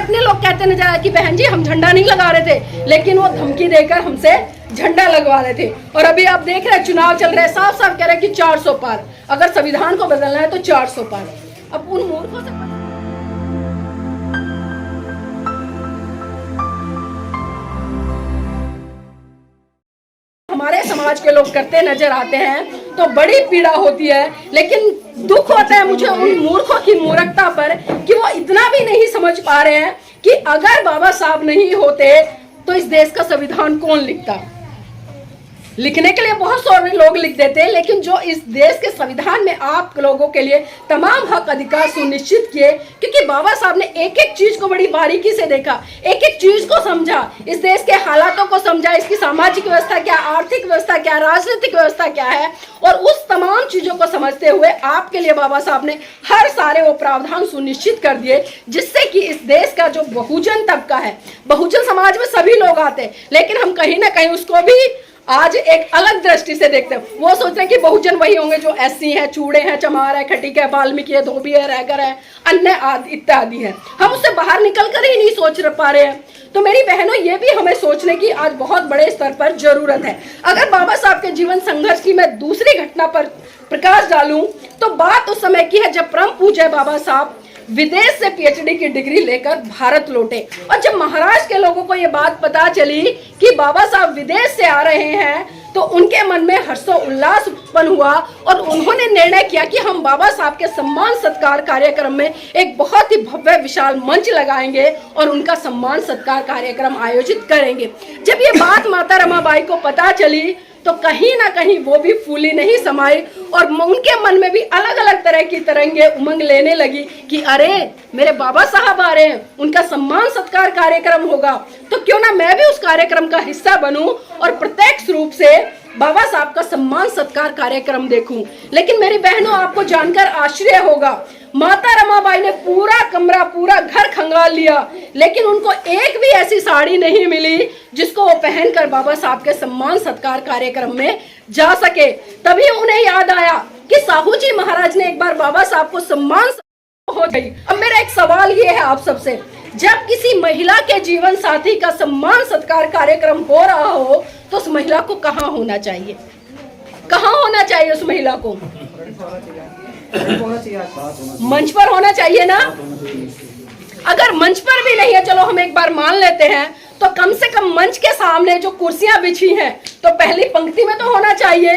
अपने लोग कहते नजर आए कि बहन जी हम झंडा नहीं लगा रहे थे, लेकिन वो धमकी देकर हमसे झंडा लगवा रहे थे। और अभी आप देख रहे हैं चुनाव चल रहे हैं, साफ साफ कह रहे हैं कि 400 पार, अगर संविधान को बदलना है तो 400 पार। अब उन मूर्खों से हमारे समाज के लोग करते नजर आते हैं तो बड़ी पीड़ा होती है। लेकिन दुख होता है मुझे उन मूर्खों की मूर्खता पर कि वो इतना भी नहीं समझ पा रहे हैं कि अगर बाबा साहब नहीं होते तो इस देश का संविधान कौन लिखता। लिखने के लिए बहुत सारे लोग लिख देते हैं, लेकिन जो इस देश के संविधान में आप लोगों के लिए तमाम हक अधिकार सुनिश्चित किए, क्योंकि बाबा साहब ने एक एक चीज को बड़ी बारीकी से देखा, एक एक चीज को समझा, इस देश के हालातों को समझा, इसकी सामाजिक व्यवस्था क्या, आर्थिक व्यवस्था क्या, राजनीतिक व्यवस्था क्या है, और उस तमाम चीजों को समझते हुए आपके लिए बाबा साहब ने हर सारे वो प्रावधान सुनिश्चित कर दिए, जिससे कि इस देश का जो बहुजन तबका है, बहुजन समाज में सभी लोग आते हैं, लेकिन हम कहीं ना कहीं उसको भी आज एक अलग दृष्टि से देखते हैं। वो सोच रहे हैं कि बहुजन वही होंगे जो एससी हैं, चूड़े हैं, चमार है, खटीक है, वाल्मीकि है, धोबी है, रैगर है, अन्य इत्यादि है। हम उससे बाहर निकल कर ही नहीं सोच पा रहे हैं। तो मेरी बहनों, ये भी हमें सोचने की आज बहुत बड़े स्तर पर जरूरत है। अगर बाबा साहब के जीवन संघर्ष की मैं दूसरी घटना पर प्रकाश डालूं तो बात उस समय की है जब परम पूज्य बाबा साहब विदेश से पीएचडी की डिग्री लेकर भारत लौटे। और जब महाराष्ट्र के लोगों को ये बात पता चली कि बाबा साहब विदेश से आ रहे हैं तो उनके मन में हर्षोल्लास उत्पन्न हुआ और उन्होंने निर्णय किया कि हम बाबा साहब के सम्मान सत्कार कार्यक्रम में एक बहुत ही भव्य विशाल मंच लगाएंगे और उनका सम्मान सत्कार कार्यक्रम आयोजित करेंगे। जब ये बात माता रमाबाई को पता चली तो कहीं ना कहीं वो भी फूली नहीं समाई और उनके मन में भी अलग अलग तरह की तरंगे उमंग लेने लगी कि अरे मेरे बाबा साहब आ रहे हैं, उनका सम्मान सत्कार कार्यक्रम होगा, तो क्यों ना मैं भी उस कार्यक्रम का हिस्सा बनूं और प्रत्यक्ष रूप से बाबा साहब का सम्मान सत्कार कार्यक्रम देखूं। लेकिन मेरी बहनों, आपको जानकर आश्चर्य होगा, माता रमाबाई ने पूरा कमरा, पूरा घर खंगाल लिया, लेकिन उनको एक भी ऐसी साड़ी नहीं मिली जिसको वो पहनकर बाबा साहब के सम्मान सत्कार कार्यक्रम में जा सके। तभी उन्हें याद आया कि साहू जी महाराज ने एक बार बाबा साहब को सम्मान हो गई। अब मेरा एक सवाल ये है आप सबसे, जब किसी महिला के जीवन साथी का सम्मान सत्कार कार्यक्रम हो रहा हो तो उस महिला को कहाँ होना चाहिए? कहाँ होना चाहिए उस महिला को? मंच पर होना चाहिए ना। अगर मंच पर भी नहीं है, चलो हम एक बार मान लेते हैं, तो कम से कम मंच के सामने जो कुर्सियां बिछी हैं तो पहली पंक्ति में तो होना चाहिए।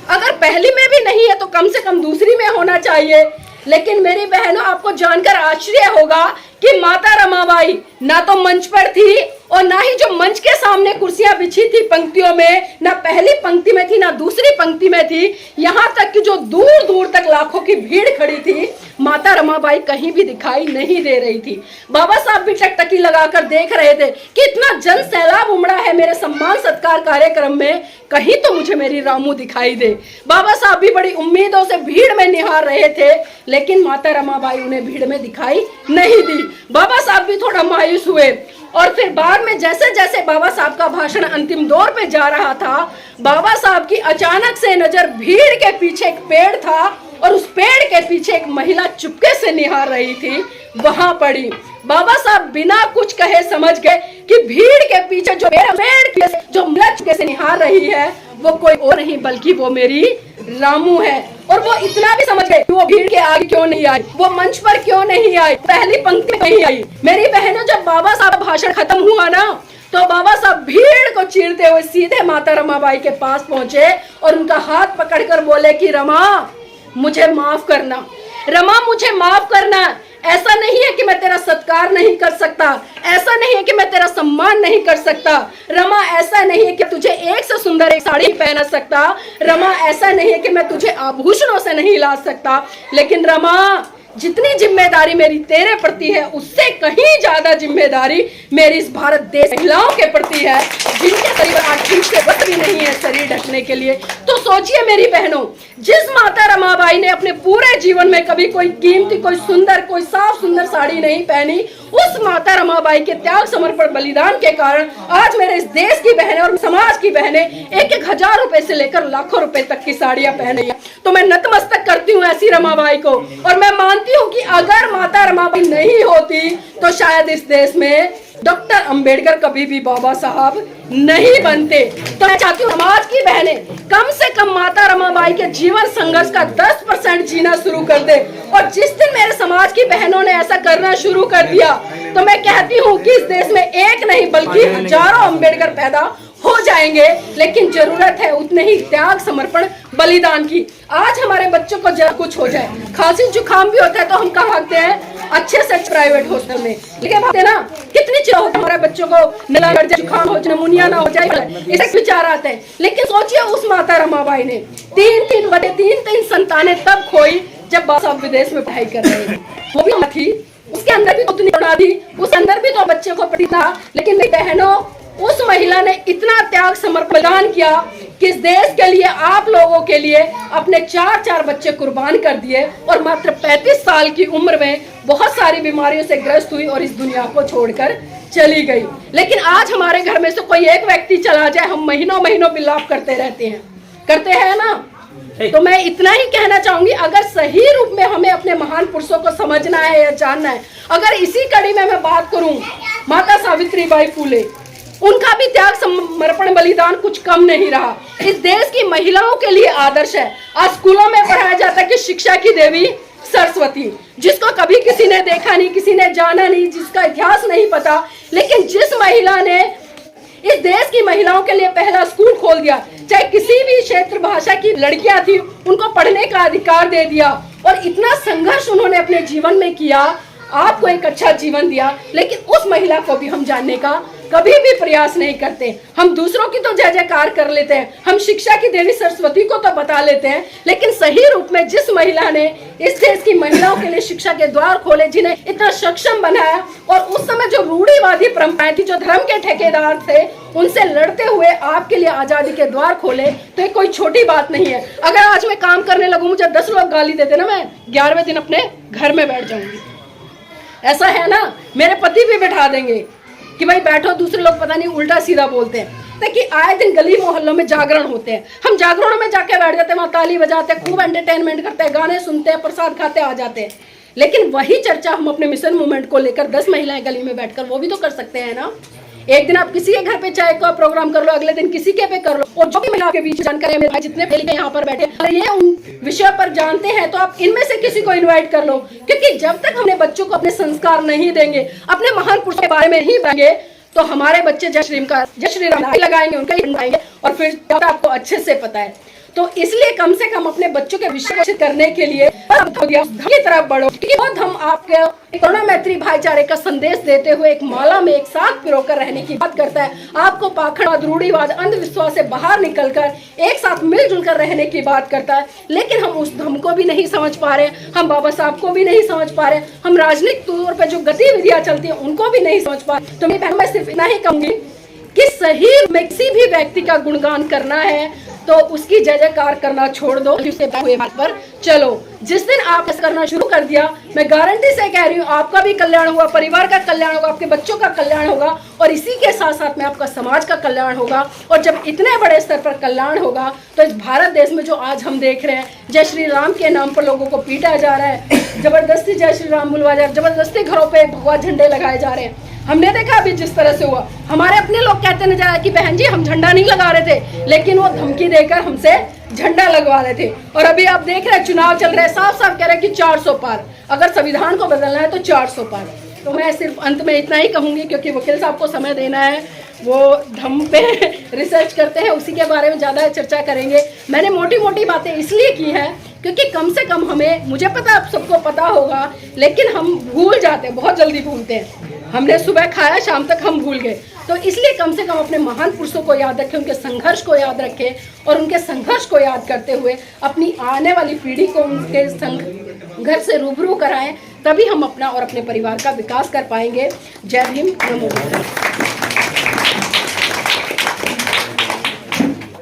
अगर पहली में भी नहीं है तो कम से कम दूसरी में होना चाहिए। लेकिन मेरी बहनों, आपको जानकर आश्चर्य होगा कि माता रमाबाई ना तो मंच पर थी और ना ही जो मंच के सामने कुर्सियां बिछी थी पंक्तियों में, ना पहली पंक्ति में थी ना दूसरी पंक्ति में थी। यहाँ तक कि जो दूर दूर तक लाखों की भीड़ खड़ी थी, माता रमाबाई कहीं भी दिखाई नहीं दे रही थी। बाबा साहब भी टकटकी लगाकर देख रहे थे कि इतना जन सैलाब उमड़ा है मेरे सम्मान सत्कार कार्यक्रम में, कहीं तो मुझे मेरी रामू दिखाई दे। बाबा साहब भी बड़ी उम्मीदों से भीड़ में निहार रहे थे, लेकिन माता रमाबाई उन्हें भीड़ में दिखाई नहीं दी। बाबा साहब भी थोड़ा मायूस हुए और फिर बाद में जैसे जैसे बाबा साहब का भाषण अंतिम दौर पे जा रहा था, बाबा साहब की अचानक से नजर भीड़ के पीछे एक पेड़ था और उस पेड़ के पीछे एक महिला चुपके से निहार रही थी, वहां पड़ी। बाबा साहब बिना कुछ कहे समझ गए कि भीड़ के पीछे जो पेड़ जो महिला चुपके से निहार रही है वो कोई और नहीं बल्कि वो मेरी रामू है। और वो इतना भी समझ गए वो भीड़ के आगे क्यों नहीं आई, वो मंच पर क्यों नहीं आई, पहली पंक्ति में नहीं आई। मेरी बहनों, जब बाबा साहब भाषण खत्म हुआ ना तो बाबा साहब भीड़ को चीरते हुए सीधे माता रमाबाई के पास पहुंचे और उनका हाथ पकड़कर बोले कि रमा मुझे माफ करना, रमा मुझे माफ करना। ऐसा नहीं है कि मैं तेरा सत्कार नहीं कर सकता, ऐसा नहीं है कि मैं तेरा सम्मान नहीं कर सकता। रमा, ऐसा नहीं है कि तुझे एक से सुंदर एक साड़ी पहना सकता। रमा, ऐसा नहीं है कि मैं तुझे आभूषणों से नहीं ला सकता। लेकिन रमा, जितनी जिम्मेदारी मेरी तेरे प्रति है उससे कहीं ज्यादा जिम्मेदारी मेरी इस भारत देश महिलाओं के प्रति है, जिनके शरीर आज ठीक से वस्त्र भी नहीं है शरीर ढकने के लिए। तो सोचिए मेरी बहनों, जिस माता रमाबाई ने अपने पूरे जीवन में कभी कोई कीमती, कोई सुंदर, कोई साफ सुंदर साड़ी नहीं पहनी, उस माता रमाबाई के त्याग समर्पण बलिदान के कारण आज मेरे इस देश की बहनें और समाज की बहनें 1,000 रुपए से लेकर लाखों रुपए तक की साड़ियां पहन रही है। तो मैं नतमस्तक करती हूँ ऐसी रमाबाई को, और मैं मानती हूँ कि अगर माता रमाबाई नहीं होती तो शायद इस देश में डॉक्टर अंबेडकर कभी भी बाबा साहब नहीं बनते। तो मैं चाहती हूँ समाज की बहनें कम से कम माता रमाबाई के जीवन संघर्ष का 10% जीना शुरू कर दे। और जिस दिन मेरे समाज की बहनों ने ऐसा करना शुरू कर दिया तो मैं कहती हूँ कि इस देश में एक नहीं बल्कि हजारों अंबेडकर पैदा हो जाएंगे। लेकिन जरूरत है उतने ही त्याग समर्पण बलिदान की। आज हमारे बच्चों को जरा कुछ हो जाए, खांसी जुकाम भी होता है तो हम कहाँ भागते हैं, अच्छे से प्राइवेट हॉस्टल में, लेकिन भागते ना कितनी चिंता होती है हमारे बच्चों को मिला कर जुकाम हो, निमोनिया ना हो जाए, इसे विचार आते हैं। लेकिन सोचिए उस माता रमाबाई ने तीन संतानें तब खोई जब बाबा साहब विदेश में पढ़ाई कर रहे थे। वो भी थी, उसके अंदर भी उतनी करुणा थी, उस अंदर भी तो बच्चे को पति था। लेकिन मेरी बहनों, उस महिला ने इतना त्याग समर्पण किया कि इस देश के लिए, आप लोगों के लिए अपने 4 बच्चे कुर्बान कर दिए और मात्र 35 साल की उम्र में बहुत सारी बीमारियों से ग्रस्त हुई और इस दुनिया को छोड़कर चली गई। लेकिन आज हमारे घर में से कोई एक व्यक्ति चला जाए, हम महीनों महीनों विलाप करते हैं ना। तो मैं इतना ही कहना चाहूंगी, अगर सही रूप में हमें अपने महान पुरुषों को समझना है या जानना है, अगर इसी कड़ी में मैं बात करूं, माता सावित्रीबाई फुले, उनका भी त्याग समर्पण बलिदान कुछ कम नहीं रहा। इस देश की महिलाओं के लिए आदर्श है। आज स्कूलों में पढ़ाया जाता है कि शिक्षा की देवी सरस्वती, जिसको कभी किसी ने देखा नहीं, किसी ने जाना नहीं, जिसका इतिहास नहीं पता, लेकिन जिस महिला ने इस देश की महिलाओं के लिए पहला स्कूल खोल दिया, चाहे किसी भी क्षेत्र भाषा की लड़कियां थी उनको पढ़ने का अधिकार दे दिया, और इतना संघर्ष उन्होंने अपने जीवन में किया, आपको एक अच्छा जीवन दिया। लेकिन उस महिला को भी हम जानने का कभी भी प्रयास नहीं करते। हम दूसरों की तो जय जयकार कर लेते हैं, हम शिक्षा की देवी सरस्वती को तो बता लेते हैं, लेकिन सही रूप में जिस महिला ने इस देश की महिलाओं के लिए शिक्षा के द्वार खोले, जिन्हें इतना सक्षम बनाया, और उस समय जो रूढ़िवादी परंपराएं थी, जो धर्म के ठेकेदार थे, उनसे लड़ते हुए आपके लिए आजादी के द्वार खोले, तो ये कोई छोटी बात नहीं है। अगर आज मैं काम करने लगूं, मुझे 10 लोग गाली देते ना, मैं 11वें दिन अपने घर में बैठ जाऊंगी। ऐसा है ना, मेरे पति भी बैठा देंगे कि भाई बैठो, दूसरे लोग पता नहीं उल्टा सीधा बोलते हैं। देखिए आए दिन गली मोहल्लों में जागरण होते हैं, हम जागरणों में जाके बैठ जाते हैं, वहाँ ताली बजाते हैं, खूब एंटरटेनमेंट करते हैं, गाने सुनते हैं, प्रसाद खाते आ जाते हैं। लेकिन वही चर्चा हम अपने मिशन मूवमेंट को लेकर 10 महिलाएं गली में बैठकर वो भी तो कर सकते हैं ना। एक दिन आप किसी के घर पे चाय का प्रोग्राम कर लो, अगले दिन किसी के पे कर लो, और जो भी महिला के बीच जानकारी, मेरे भाई जितने पहले यहाँ पर बैठे ये उन विषय पर जानते हैं, तो आप इनमें से किसी को इनवाइट कर लो। क्योंकि जब तक हमने बच्चों को अपने संस्कार नहीं देंगे, अपने महान पुरुषों के बारे में ही बताएंगे, तो हमारे बच्चे जय श्री राम लगाएंगे, उनका ही बनाएंगे, और फिर आपको अच्छे से पता है। तो इसलिए कम से कम अपने बच्चों के विषय करने के लिए की तरफ बढ़ो। बहुत हम आपके करुणा मैत्री भाईचारे का संदेश देते हुए एक माला में एक साथ पिरोकर रहने की बात करता है, आपको पाखंडवाद, रूढ़िवाद, अंधविश्वास से बाहर निकलकर एक साथ मिलजुल कर रहने की बात करता है। लेकिन हम उस धर्म को भी नहीं समझ पा रहे, हम बाबा साहब को भी नहीं समझ पा रहे, हम राजनीतिक तौर पर जो गतिविधियां चलती है उनको भी नहीं समझ पा रहे। तो मैं सिर्फ इतना ही कहूंगी कि सही में किसी भी व्यक्ति का गुणगान करना है तो उसकी जय जयकार करना छोड़ दो, उसके हुए बात पर चलो। जिस दिन आप ऐसा करना शुरू कर दिया, मैं गारंटी से कह रही हूँ, आपका भी कल्याण होगा, परिवार का कल्याण होगा, आपके बच्चों का कल्याण होगा, और इसी के साथ साथ में आपका समाज का कल्याण होगा। और जब इतने बड़े स्तर पर कल्याण होगा, तो इस भारत देश में जो आज हम देख रहे हैं, जय श्री राम के नाम पर लोगों को पीटा जा रहा है, जबरदस्ती जय श्री राम बुलवाया जा रहा है, जबरदस्ती घरों पर भगवा झंडे लगाए जा रहे हैं। हमने देखा अभी जिस तरह से हुआ, हमारे अपने लोग कहते नजर आया कि बहन जी हम झंडा नहीं लगा रहे थे, लेकिन वो धमकी देकर हमसे झंडा लगवा रहे थे। और अभी आप देख रहे हैं चुनाव चल रहे हैं, साफ साफ कह रहे हैं कि 400 पार, अगर संविधान को बदलना है तो 400 पार। तो मैं सिर्फ अंत में इतना ही कहूंगी, क्योंकि वकील साहब को समय देना है, वो धम पे रिसर्च करते हैं, उसी के बारे में ज़्यादा चर्चा करेंगे। मैंने मोटी मोटी बातें इसलिए की है क्योंकि कम से कम हमें, मुझे पता आप सबको पता होगा, लेकिन हम भूल जाते हैं, बहुत जल्दी भूलते हैं। हमने सुबह खाया, शाम तक हम भूल गए। तो इसलिए कम से कम अपने महान पुरुषों को याद रखें, उनके संघर्ष को याद रखें, और उनके संघर्ष को याद करते हुए अपनी आने वाली पीढ़ी को उनके संघर्ष से रूबरू कराएं, तभी हम अपना और अपने परिवार का विकास कर पाएंगे। जय भीम, नमो बुद्धाय।